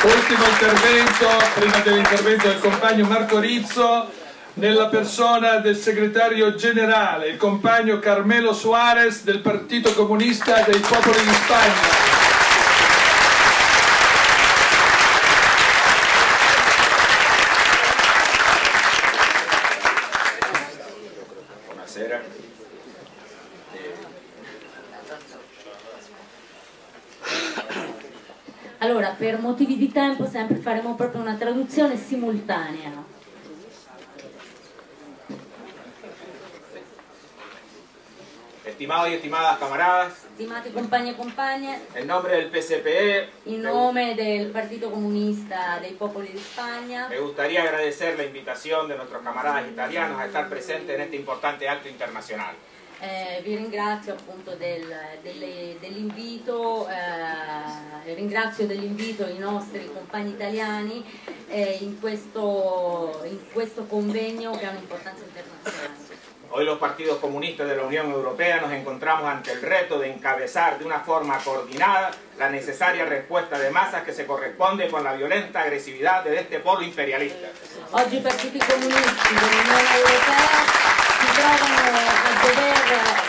Ultimo intervento, prima dell'intervento del compagno Marco Rizzo, nella persona del segretario generale, il compagno Carmelo Suarez del Partito Comunista dei Popoli di Spagna. Allora, per motivi di tempo sempre faremo proprio una traduzione simultanea. Estimados y estimadas camaradas, Stimati compagni e compagne, en nombre del PCPE, in nome del Partito Comunista dei Popoli di Spagna, me gustaría agradecer la invitación de nuestros camaradas italianos a estar presentes en este importante acto internacional. vi ringrazio appunto dell'invito, ringrazio dell'invito i nostri compagni italiani in questo convegno che ha un'importanza internazionale. Hoy los partidos comunistas de la Unión Europea nos encontramos ante el reto de encabezar de una forma coordinada la necesaria respuesta de masas que se corresponde con la violenta agresividad de este polo imperialista. Oggi i partiti comunisti dell'Unione Europea si trovano a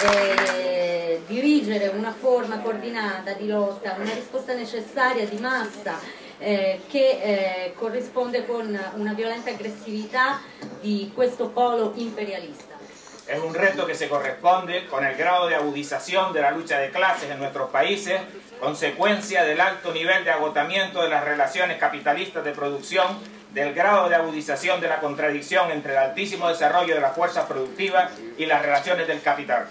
dover dirigere una forma coordinata di lotta, una risposta necessaria di massa che corrisponde con una violenta aggressività di questo polo imperialista. Es un reto que se corresponde con el grado de agudización de la lucha de clases en nuestros países, consecuencia del alto nivel de agotamiento de las relaciones capitalistas de producción, del grado de agudización de la contradicción entre el altísimo desarrollo de las fuerzas productivas y las relaciones del capital.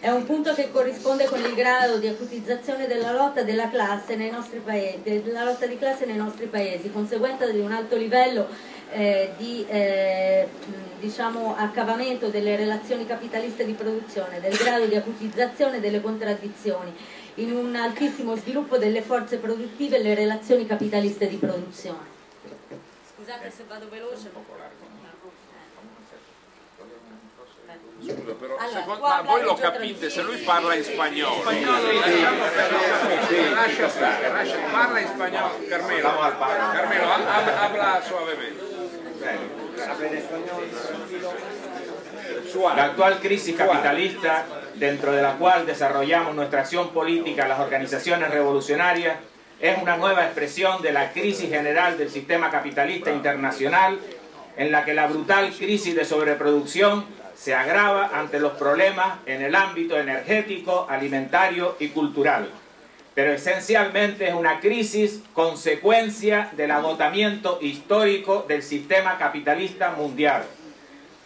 È un punto che corrisponde con il grado di acutizzazione della lotta della classe nei nostri paesi, della lotta di classe nei nostri paesi, conseguenza di un alto livello di diciamo accavamento delle relazioni capitaliste di produzione, del grado di acutizzazione delle contraddizioni, in un altissimo sviluppo delle forze produttive e le relazioni capitaliste di produzione. Scusate se vado veloce. Scusa, però, Allora, ma voi lo capite se lui parla in spagnolo. Lascia stare, parla in spagnolo. Carmelo, habla suavemente. La actual crisis capitalista, dentro de la cual desarrollamos nuestra acción política las organizaciones revolucionarias, es una nueva expresión de la crisis general del sistema capitalista internacional, en la que la brutal crisis de sobreproducción se agrava ante los problemas en el ámbito energético, alimentario y cultural. Pero esencialmente es una crisis consecuencia del agotamiento histórico del sistema capitalista mundial,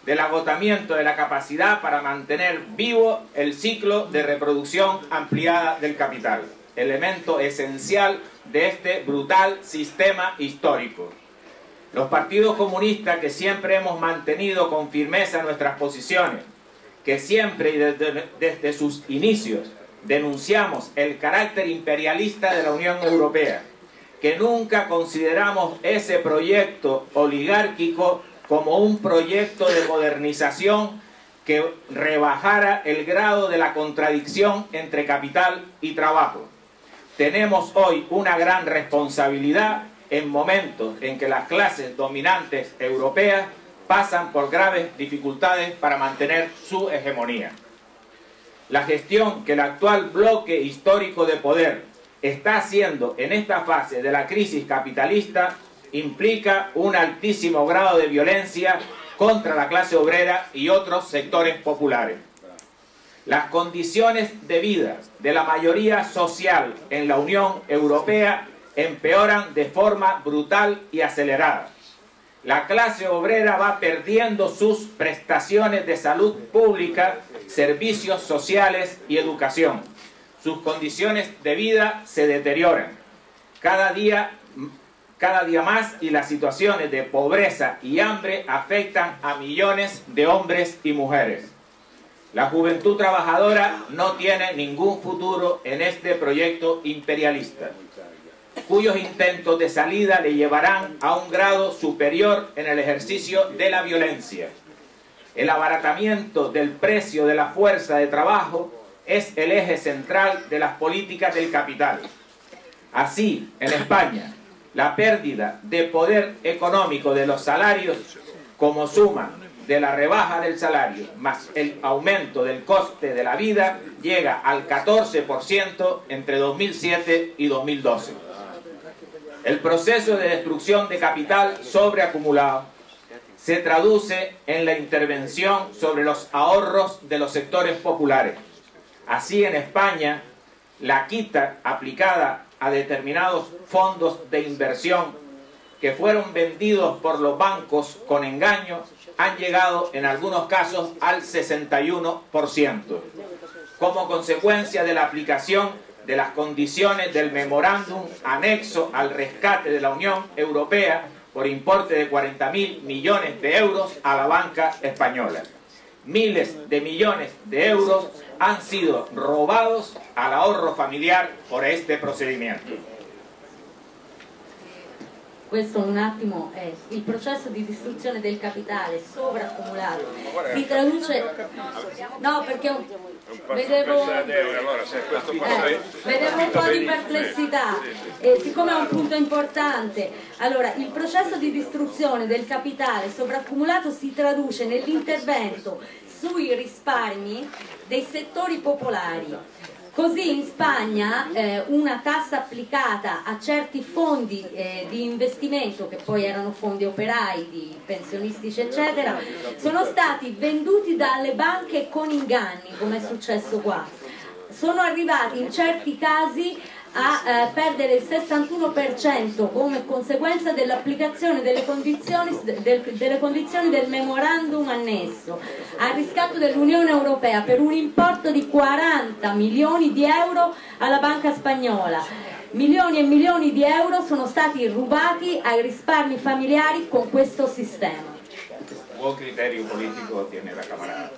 del agotamiento de la capacidad para mantener vivo el ciclo de reproducción ampliada del capital, elemento esencial de este brutal sistema histórico. Los partidos comunistas, que siempre hemos mantenido con firmeza nuestras posiciones, que siempre y desde sus inicios denunciamos el carácter imperialista de la Unión Europea, que nunca consideramos ese proyecto oligárquico como un proyecto de modernización que rebajara el grado de la contradicción entre capital y trabajo. Tenemos hoy una gran responsabilidad en momentos en que las clases dominantes europeas pasan por graves dificultades para mantener su hegemonía. La gestión que el actual bloque histórico de poder está haciendo en esta fase de la crisis capitalista implica un altísimo grado de violencia contra la clase obrera y otros sectores populares. Las condiciones de vida de la mayoría social en la Unión Europea empeoran de forma brutal y acelerada. La clase obrera va perdiendo sus prestaciones de salud pública, servicios sociales y educación. Sus condiciones de vida se deterioran cada día más, y las situaciones de pobreza y hambre afectan a millones de hombres y mujeres. La juventud trabajadora no tiene ningún futuro en este proyecto imperialista, cuyos intentos de salida le llevarán a un grado superior en el ejercicio de la violencia. El abaratamiento del precio de la fuerza de trabajo es el eje central de las políticas del capital. Así, en España, la pérdida de poder económico de los salarios como suma de la rebaja del salario más el aumento del coste de la vida llega al 14% entre 2007 y 2012. El proceso de destrucción de capital sobreacumulado se traduce en la intervención sobre los ahorros de los sectores populares. Así, en España, la quita aplicada a determinados fondos de inversión que fueron vendidos por los bancos con engaño han llegado en algunos casos al 61%, como consecuencia de la aplicación de las condiciones del memorándum anexo al rescate de la Unión Europea por importe de 40.000 millones de euros a la banca española. Miles de millones de euros han sido robados al ahorro familiar por este procedimento. Questo un attimo è il processo di distruzione del capitale sovraccumulato. Si traduce... No, perché vedevo un po' di perplessità, siccome è un punto importante. Allora, il processo di distruzione del capitale sovraccumulato si traduce nell'intervento sui risparmi dei settori popolari. Così in Spagna una tassa applicata a certi fondi di investimento, che poi erano fondi operai, di pensionistici eccetera, sono stati venduti dalle banche con inganni, come è successo qua. Sono arrivati in certi casi a perdere il 61% come conseguenza dell'applicazione delle condizioni del memorandum annesso al riscatto dell'Unione Europea per un importo di 40 milioni di euro alla banca spagnola. Milioni e milioni di euro sono stati rubati ai risparmi familiari con questo sistema. Buon criterio político tiene la camarada.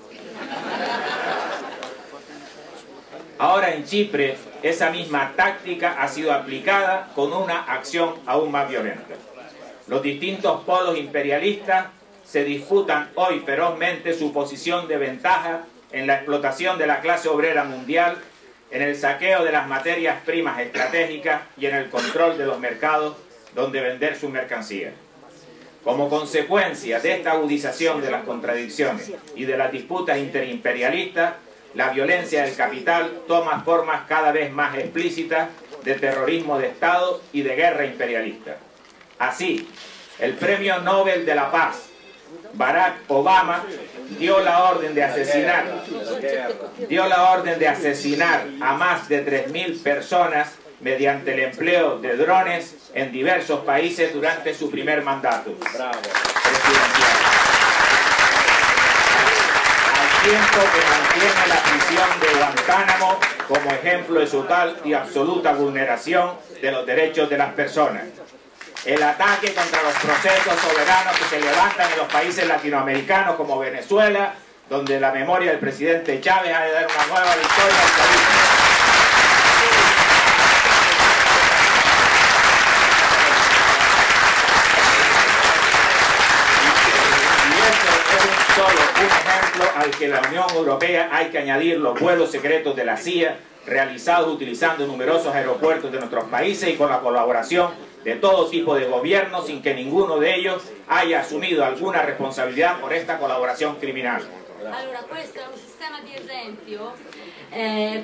Ahora en Chipre, esa misma táctica ha sido aplicada con una acción aún más violenta. Los distintos polos imperialistas se disputan hoy ferozmente su posición de ventaja en la explotación de la clase obrera mundial, en el saqueo de las materias primas estratégicas y en el control de los mercados donde vender sus mercancías. Como consecuencia de esta agudización de las contradicciones y de las disputas interimperialistas, la violencia del capital toma formas cada vez más explícitas de terrorismo de Estado y de guerra imperialista. Así, el Premio Nobel de la Paz, Barack Obama, dio la orden de asesinar a más de 3.000 personas mediante el empleo de drones en diversos países durante su primer mandato presidencial. Tiempo que mantiene la prisión de Guantánamo como ejemplo de su total y absoluta vulneración de los derechos de las personas. El ataque contra los procesos soberanos que se levantan en los países latinoamericanos como Venezuela, donde la memoria del presidente Chávez ha de dar una nueva victoria al país. Solo un ejemplo al que la Unión Europea hay que añadir los vuelos secretos de la CIA realizados utilizando numerosos aeropuertos de nuestros países y con la colaboración de todo tipo de gobiernos sin que ninguno de ellos haya asumido alguna responsabilidad por esta colaboración criminal. Allora, questo è un sistema di esempio,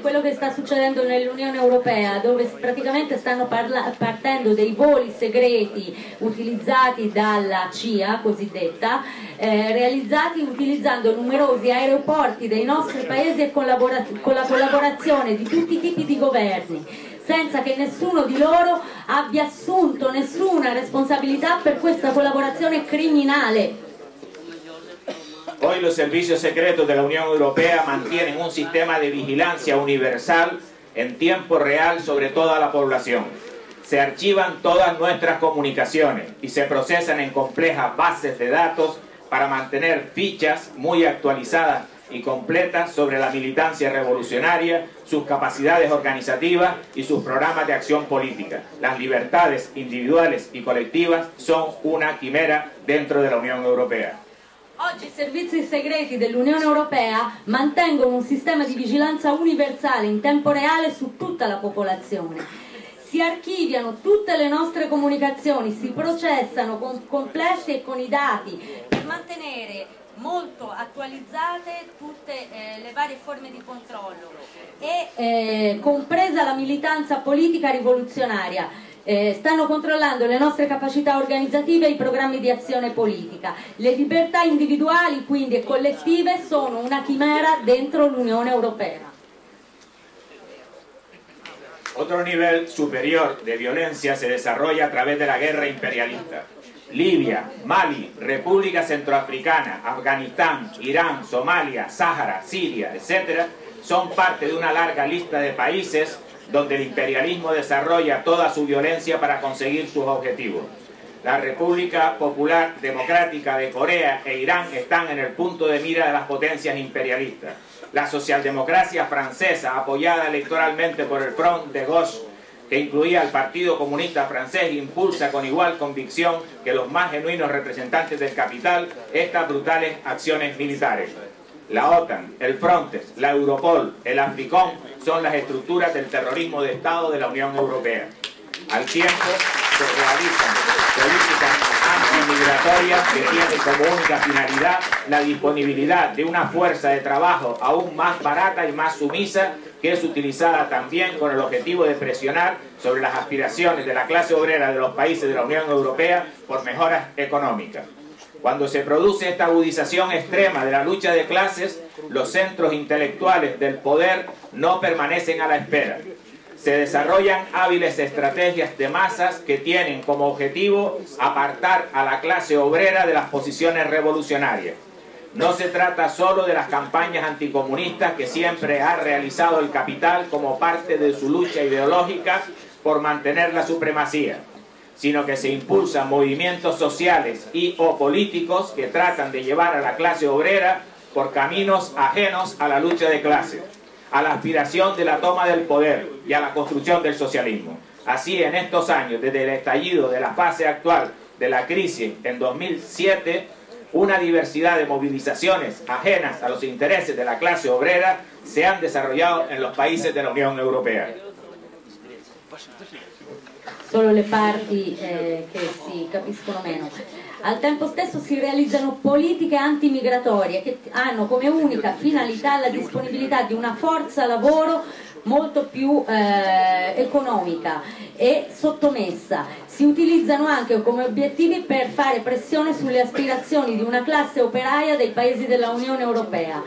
quello che sta succedendo nell'Unione Europea, dove praticamente stanno partendo dei voli segreti utilizzati dalla CIA cosiddetta, realizzati utilizzando numerosi aeroporti dei nostri paesi e con la collaborazione di tutti i tipi di governi, senza che nessuno di loro abbia assunto nessuna responsabilità per questa collaborazione criminale. Hoy los servicios secretos de la Unión Europea mantienen un sistema de vigilancia universal en tiempo real sobre toda la población. Se archivan todas nuestras comunicaciones y se procesan en complejas bases de datos para mantener fichas muy actualizadas y completas sobre la militancia revolucionaria, sus capacidades organizativas y sus programas de acción política. Las libertades individuales y colectivas son una quimera dentro de la Unión Europea. Oggi i servizi segreti dell'Unione Europea mantengono un sistema di vigilanza universale in tempo reale su tutta la popolazione. si archiviano tutte le nostre comunicazioni, si processano complessi e con i dati per mantenere molto attualizzate tutte le varie forme di controllo e compresa la militanza politica rivoluzionaria. Stanno controllando le nostre capacità organizzative e i programmi di azione politica. Le libertà individuali, quindi, e collettive sono una chimera dentro l'Unione Europea. Otro nivel superior de violencia se desarrolla a través de la guerra imperialista. Libia, Mali, República Centroafricana, Afganistán, Irán, Somalia, Sáhara, Siria, etc. son parte de una larga lista de países donde el imperialismo desarrolla toda su violencia para conseguir sus objetivos. La República Popular Democrática de Corea e Irán están en el punto de mira de las potencias imperialistas. La socialdemocracia francesa, apoyada electoralmente por el Front de Gauche, que incluía al Partido Comunista Francés, impulsa con igual convicción que los más genuinos representantes del capital estas brutales acciones militares. La OTAN, el Frontex, la Europol, el Africom son las estructuras del terrorismo de Estado de la Unión Europea. Al tiempo se realizan políticas antimigratorias que tienen como única finalidad la disponibilidad de una fuerza de trabajo aún más barata y más sumisa, que es utilizada también con el objetivo de presionar sobre las aspiraciones de la clase obrera de los países de la Unión Europea por mejoras económicas. Cuando se produce esta agudización extrema de la lucha de clases, los centros intelectuales del poder no permanecen a la espera. Se desarrollan hábiles estrategias de masas que tienen como objetivo apartar a la clase obrera de las posiciones revolucionarias. No se trata solo de las campañas anticomunistas que siempre ha realizado el capital como parte de su lucha ideológica por mantener la supremacía, sino que se impulsan movimientos sociales y o políticos que tratan de llevar a la clase obrera por caminos ajenos a la lucha de clases, a la aspiración de la toma del poder y a la construcción del socialismo. Así, en estos años, desde el estallido de la fase actual de la crisis en 2007, una diversidad de movilizaciones ajenas a los intereses de la clase obrera se han desarrollado en los países de la Unión Europea. Solo le parti che si capiscono meno. Al tempo stesso si realizzano politiche antimigratorie che hanno come unica finalità la disponibilità di una forza lavoro molto più economica e sottomessa. Si utilizzano anche come obiettivi per fare pressione sulle aspirazioni di una classe operaia dei paesi della Unione Europea.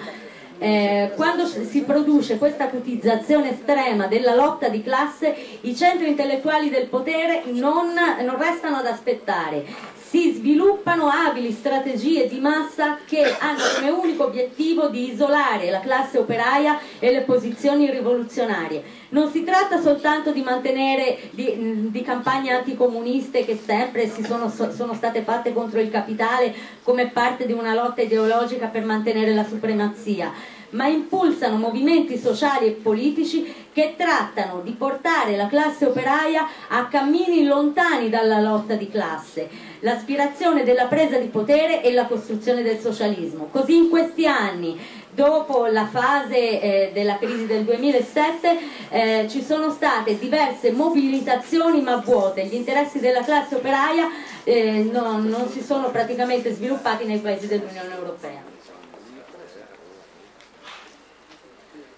Quando si produce questa acutizzazione estrema della lotta di classe, i centri intellettuali del potere non restano ad aspettare. Si sviluppano abili strategie di massa che hanno come unico obiettivo di isolare la classe operaia e le posizioni rivoluzionarie. Non si tratta soltanto di mantenere di campagne anticomuniste che sempre sono state fatte contro il capitale come parte di una lotta ideologica per mantenere la supremazia, ma impulsano movimenti sociali e politici che trattano di portare la classe operaia a cammini lontani dalla lotta di classe, l'aspirazione della presa di potere e la costruzione del socialismo. Così in questi anni, dopo la fase della crisi del 2007, ci sono state diverse mobilitazioni ma vuote. Gli interessi della classe operaia non si sono praticamente sviluppati nei paesi dell'Unione Europea.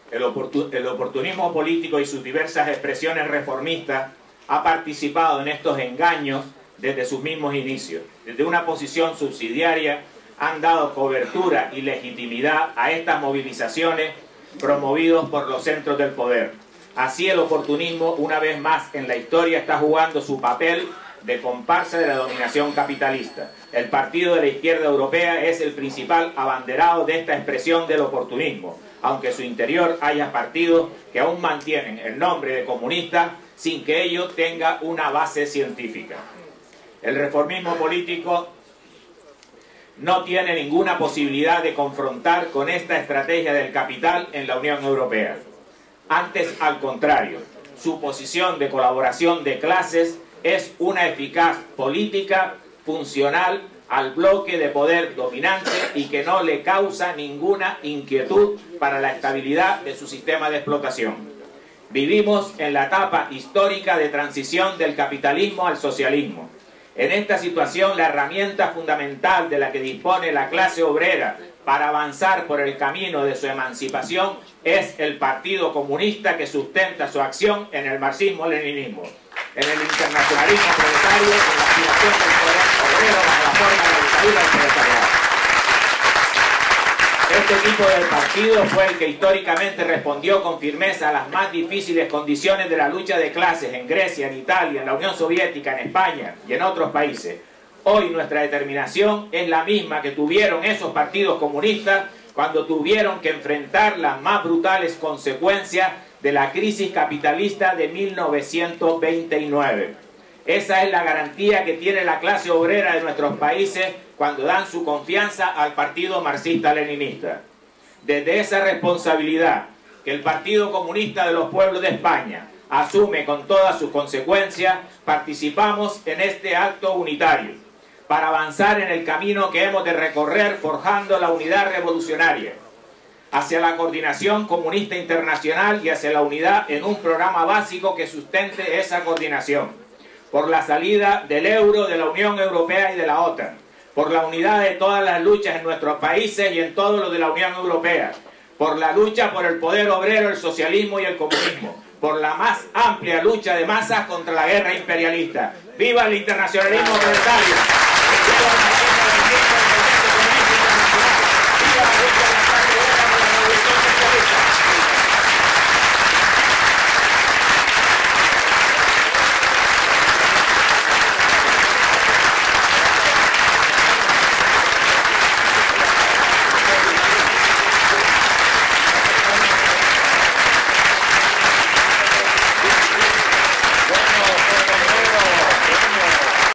El oportunismo político y sus diversas expresiones reformistas ha participado en estos engaños desde sus mismos inicios. Desde una posición subsidiaria han dado cobertura y legitimidad a estas movilizaciones promovidos por los centros del poder. Así el oportunismo, una vez más en la historia, está jugando su papel de comparsa de la dominación capitalista. El Partido de la Izquierda Europea es el principal abanderado de esta expresión del oportunismo, aunque en su interior haya partidos que aún mantienen el nombre de comunistas sin que ello tenga una base científica. El reformismo político no tiene ninguna posibilidad de confrontar con esta estrategia del capital en la Unión Europea. Antes, al contrario, su posición de colaboración de clases es una eficaz política funcional al bloque de poder dominante y que no le causa ninguna inquietud para la estabilidad de su sistema de explotación. Vivimos en la etapa histórica de transición del capitalismo al socialismo. En esta situación, la herramienta fundamental de la que dispone la clase obrera para avanzar por el camino de su emancipación es el Partido Comunista, que sustenta su acción en el marxismo-leninismo, en el internacionalismo proletario, en la aspiración del poder obrero bajo la forma de la dictadura del proletariado. Este tipo de partido fue el que históricamente respondió con firmeza a las más difíciles condiciones de la lucha de clases en Grecia, en Italia, en la Unión Soviética, en España y en otros países. Hoy nuestra determinación es la misma que tuvieron esos partidos comunistas cuando tuvieron que enfrentar las más brutales consecuencias de la crisis capitalista de 1929. Esa es la garantía que tiene la clase obrera de nuestros países cuando dan su confianza al Partido Marxista-Leninista. Desde esa responsabilidad que el Partido Comunista de los Pueblos de España asume con todas sus consecuencias, participamos en este acto unitario para avanzar en el camino que hemos de recorrer forjando la unidad revolucionaria hacia la coordinación comunista internacional y hacia la unidad en un programa básico que sustente esa coordinación, por la salida del euro, de la Unión Europea y de la OTAN, por la unidad de todas las luchas en nuestros países y en todo lo de la Unión Europea, por la lucha por el poder obrero, el socialismo y el comunismo, por la más amplia lucha de masas contra la guerra imperialista. ¡Viva el internacionalismo proletario! ¡Viva la lucha